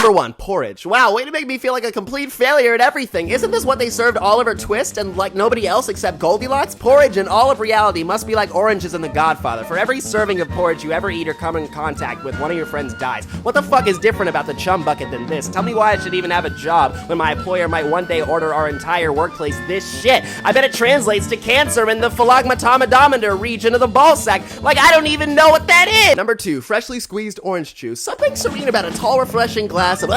Number 1, porridge. Wow, way to make me feel like a complete failure at everything. Isn't this what they served Oliver Twist and like nobody else except Goldilocks? Porridge in all of reality must be like oranges in The Godfather. For every serving of porridge you ever eat or come in contact with, one of your friends dies. What the fuck is different about the chum bucket than this? Tell me why I should even have a job when my employer might one day order our entire workplace this shit. I bet it translates to cancer in the phalagmatomedometer region of the ball sack. Like I don't even know what that is. Number 2, freshly squeezed orange juice. Something serene about a tall, refreshing glass of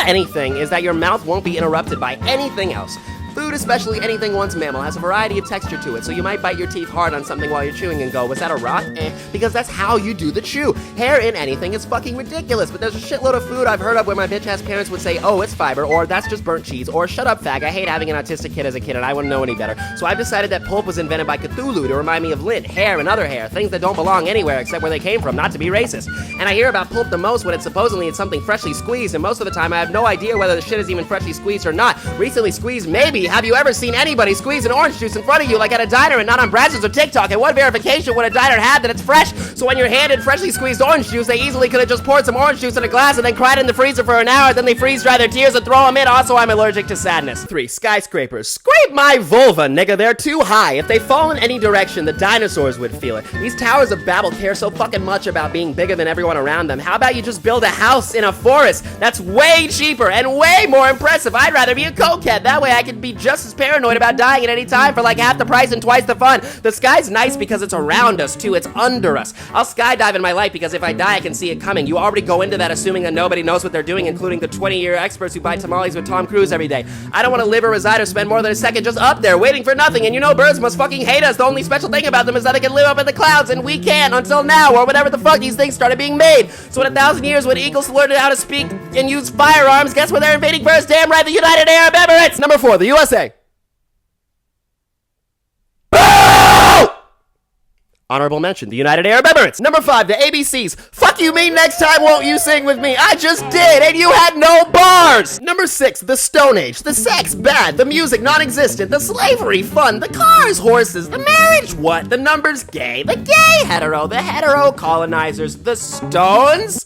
anything is that your mouth won't be interrupted by anything else. Food, especially anything once mammal, has a variety of texture to it, so you might bite your teeth hard on something while you're chewing and go, was that a rock? Because that's how you do the chew. Hair in anything is fucking ridiculous, but there's a shitload of food I've heard of where my bitch-ass parents would say, oh, it's fiber, or that's just burnt cheese, or shut up, fag, I hate having an autistic kid as a kid and I wouldn't know any better. So I've decided that pulp was invented by Cthulhu to remind me of lint, hair, and other hair, things that don't belong anywhere except where they came from, not to be racist. And I hear about pulp the most when it's supposedly in something freshly squeezed, and most of the time I have no idea whether the shit is even freshly squeezed or not. Recently squeezed, maybe. Have you ever seen anybody squeeze an orange juice in front of you like at a diner and not on Brazzers or TikTok? And what verification would a diner have that it's fresh? So when you're handed freshly squeezed orange juice, they easily could have just poured some orange juice in a glass and then cried in the freezer for an hour, then they freeze dry their tears and throw them in. Also, I'm allergic to sadness. 3, skyscrapers. Scrape my vulva, nigga. They're too high. If they fall in any direction, the dinosaurs would feel it. These towers of Babel care so fucking much about being bigger than everyone around them. How about you just build a house in a forest? That's way cheaper and way more impressive. I'd rather be a cokehead. That way I could be just as paranoid about dying at any time for like half the price and twice the fun. The sky's nice because it's around us too. It's under us. I'll skydive in my life because if I die, I can see it coming. You already go into that assuming that nobody knows what they're doing, including the 20-year experts who buy tamales with Tom Cruise every day. I don't want to live or reside or spend more than a second just up there waiting for nothing. And you know birds must fucking hate us. The only special thing about them is that they can live up in the clouds and we can't until now or whenever the fuck these things started being made. So in 1,000 years when eagles learned how to speak and use firearms, guess where they're invading first? Damn right, the United Arab Emirates! Number 4, the USA. Honorable mention, the United Arab Emirates. Number 5, the ABCs. Fuck you mean next time won't you sing with me? I just did, and you had no bars. Number 6, the Stone Age. The sex, bad. The music, non-existent. The slavery, fun. The cars, horses. The marriage, what? The numbers, gay. The gay, hetero. The hetero, colonizers. The Stones?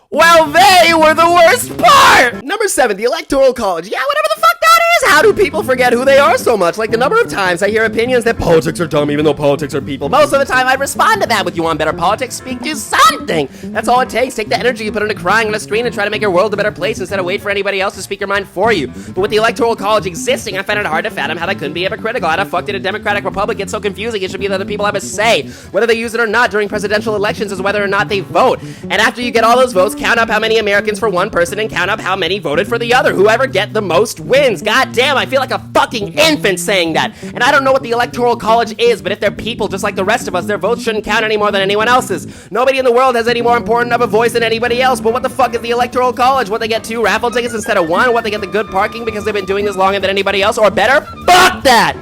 Well, they were the worst part! Number 7, the Electoral College. Yeah, whatever the fuck that is! How do people forget who they are so much? Like the number of times I hear opinions that politics are dumb even though politics are people. Most of the time I respond to that with, you want better politics? Speak to something! That's all it takes. Take the energy you put into crying on a screen and try to make your world a better place instead of wait for anybody else to speak your mind for you. But with the Electoral College existing, I find it hard to fathom how they couldn't be hypocritical. How the fuck did a Democratic Republic get so confusing? It should be that the people have a say. Whether they use it or not during presidential elections is whether or not they vote. And after you get all those votes, count up how many Americans for one person and count up how many voted for the other. Whoever get the most wins. God damn, I feel like a fucking infant saying that. And I don't know what the Electoral College is, but if they're people just like the rest of us, their votes shouldn't count any more than anyone else's. Nobody in the world has any more important of a voice than anybody else, but what the fuck is the Electoral College? What, they get 2 raffle tickets instead of 1? What, they get the good parking because they've been doing this longer than anybody else? Or better? Fuck that!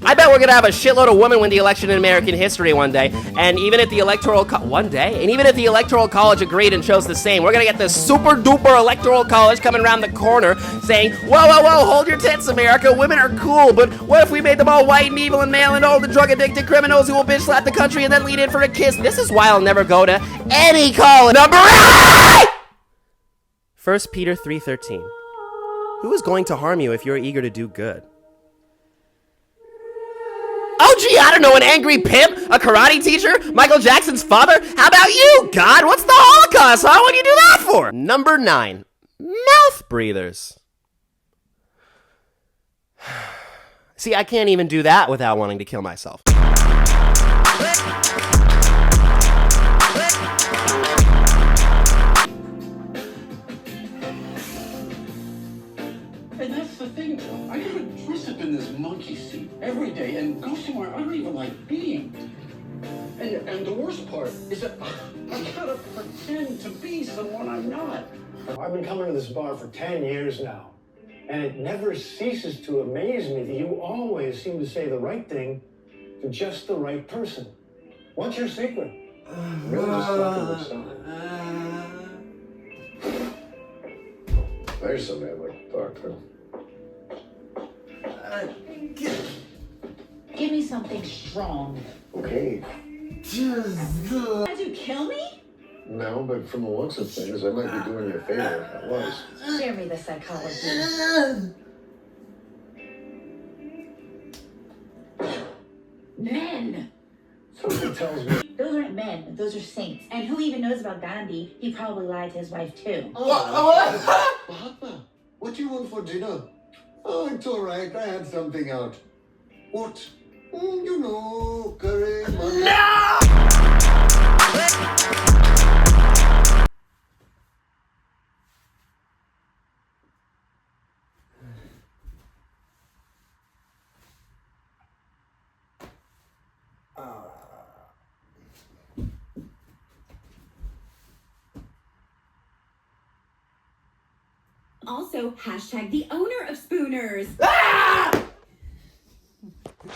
I bet we're gonna have a shitload of women win the election in American history one day, and even if the Electoral College agreed and chose the same, we're gonna get this super duper Electoral College coming around the corner saying, whoa, whoa, whoa, hold your tits, America, women are cool, but what if we made them all white and evil and male and all the drug addicted criminals who will bitch slap the country and then lead in for a kiss? This is why I'll never go to any college. Number 8! 1 Peter 3:13. Who is going to harm you if you're eager to do good? Oh, gee, I don't know, an angry pimp, a karate teacher, Michael Jackson's father? How about you, God? What's the Holocaust, huh? What'd you do that for? Number 9, mouth breathers. See, I can't even do that without wanting to kill myself. And that's the thing, Joe. I gotta dress up in this monkey suit every day and go somewhere I don't even like being. And the worst part is that I gotta pretend to be someone I'm not. I've been coming to this bar for 10 years now, and it never ceases to amaze me that you always seem to say the right thing to just the right person. What's your secret? Really just talking with someone. There's somebody I'd like to talk to. Give me something strong. Okay. Did you kill me? No, but from the looks of things, I might be doing you a favor if I was. Spare me the psychology. Men! Something tells me Those aren't men, those are saints. And who even knows about Gandhi? He probably lied to his wife too. Mahatma, what do you want for dinner? Oh, it's all right. I had something out. What? You know, curry, mutton. Also, hashtag the owner of Spooners.